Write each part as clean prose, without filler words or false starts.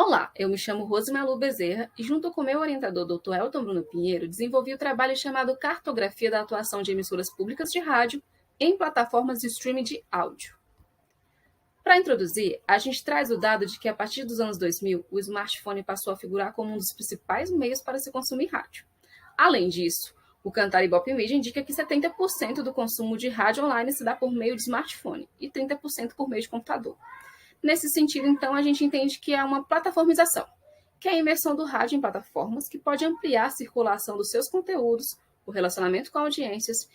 Olá, eu me chamo Rose Malu Bezerra e junto com meu orientador Dr. Elton Bruno Pinheiro, desenvolvi o trabalho chamado Cartografia da Atuação de Emissoras Públicas de Rádio em plataformas de streaming de áudio. Para introduzir, a gente traz o dado de que a partir dos anos 2000, o smartphone passou a figurar como um dos principais meios para se consumir rádio. Além disso, o Kantar Ibope Media indica que 70% do consumo de rádio online se dá por meio de smartphone e 30% por meio de computador. Nesse sentido, então, a gente entende que é uma plataformização, que é a imersão do rádio em plataformas que pode ampliar a circulação dos seus conteúdos, o relacionamento com audiências,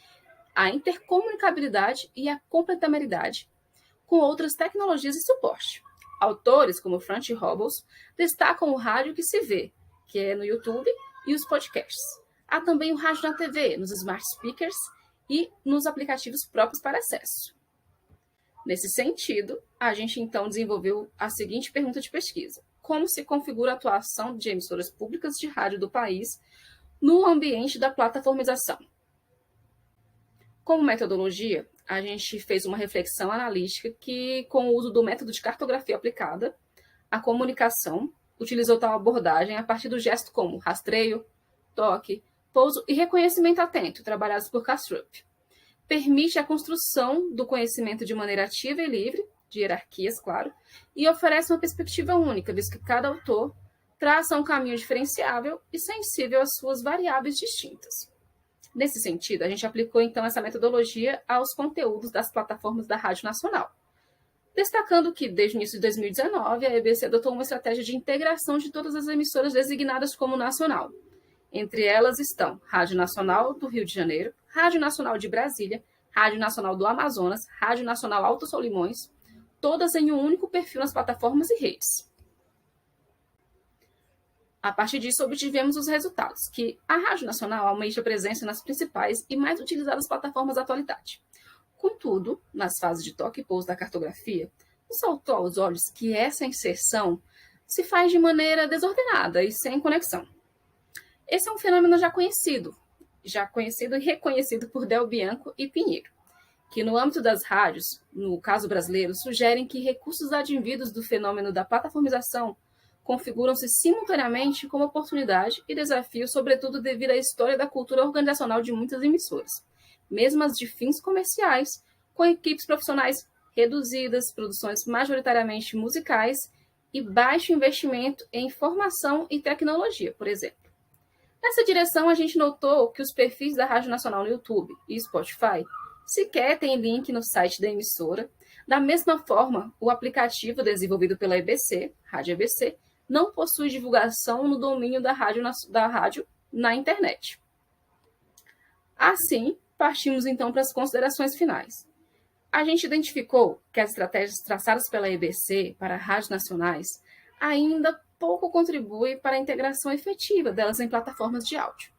a intercomunicabilidade e a complementariedade com outras tecnologias e suporte. Autores como Frank Robles destacam o rádio que se vê, que é no YouTube, e os podcasts. Há também o rádio na TV, nos smart speakers e nos aplicativos próprios para acesso. Nesse sentido, a gente então desenvolveu a seguinte pergunta de pesquisa: como se configura a atuação de emissoras públicas de rádio do país no ambiente da plataformização? Como metodologia, a gente fez uma reflexão analítica que, com o uso do método de cartografia aplicada, a comunicação utilizou tal abordagem a partir do gesto como rastreio, toque, pouso e reconhecimento atento, trabalhados por Kastrup. Permite a construção do conhecimento de maneira ativa e livre, de hierarquias, claro, e oferece uma perspectiva única, visto que cada autor traça um caminho diferenciável e sensível às suas variáveis distintas. Nesse sentido, a gente aplicou então essa metodologia aos conteúdos das plataformas da Rádio Nacional, destacando que, desde o início de 2019, a EBC adotou uma estratégia de integração de todas as emissoras designadas como nacional. Entre elas estão Rádio Nacional do Rio de Janeiro, Rádio Nacional de Brasília, Rádio Nacional do Amazonas, Rádio Nacional Alto Solimões, todas em um único perfil nas plataformas e redes. A partir disso, obtivemos os resultados, que a Rádio Nacional almeja a presença nas principais e mais utilizadas plataformas da atualidade. Contudo, nas fases de toque e pouso da cartografia, nos saltou aos olhos que essa inserção se faz de maneira desordenada e sem conexão. Esse é um fenômeno já conhecido e reconhecido por Del Bianco e Pinheiro, que no âmbito das rádios, no caso brasileiro, sugerem que recursos advindos do fenômeno da plataformização configuram-se simultaneamente como oportunidade e desafio, sobretudo devido à história da cultura organizacional de muitas emissoras, mesmo as de fins comerciais, com equipes profissionais reduzidas, produções majoritariamente musicais e baixo investimento em formação e tecnologia, por exemplo. Nessa direção, a gente notou que os perfis da Rádio Nacional no YouTube e Spotify sequer têm link no site da emissora. Da mesma forma, o aplicativo desenvolvido pela EBC, Rádio EBC, não possui divulgação no domínio da rádio na internet. Assim, partimos então para as considerações finais. A gente identificou que as estratégias traçadas pela EBC para rádios nacionais ainda pouco contribui para a integração efetiva delas em plataformas de áudio.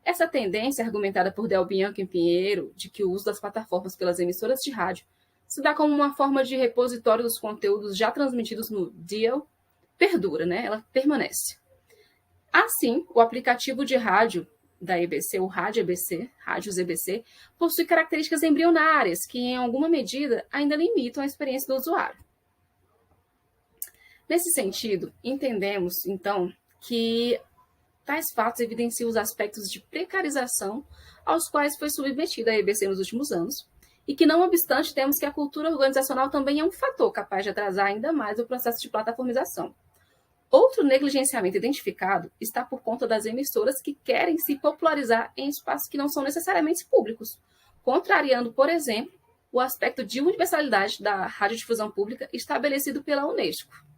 Essa tendência, argumentada por Del Bianco e Pinheiro, de que o uso das plataformas pelas emissoras de rádio se dá como uma forma de repositório dos conteúdos já transmitidos no DIAL, perdura, ela permanece. Assim, o aplicativo de rádio da EBC, o Rádio EBC, Rádios EBC, possui características embrionárias que, em alguma medida, ainda limitam a experiência do usuário. Nesse sentido, entendemos, então, que tais fatos evidenciam os aspectos de precarização aos quais foi submetida a EBC nos últimos anos, e que, não obstante, temos que a cultura organizacional também é um fator capaz de atrasar ainda mais o processo de plataformização. Outro negligenciamento identificado está por conta das emissoras que querem se popularizar em espaços que não são necessariamente públicos, contrariando, por exemplo, o aspecto de universalidade da radiodifusão pública estabelecido pela Unesco.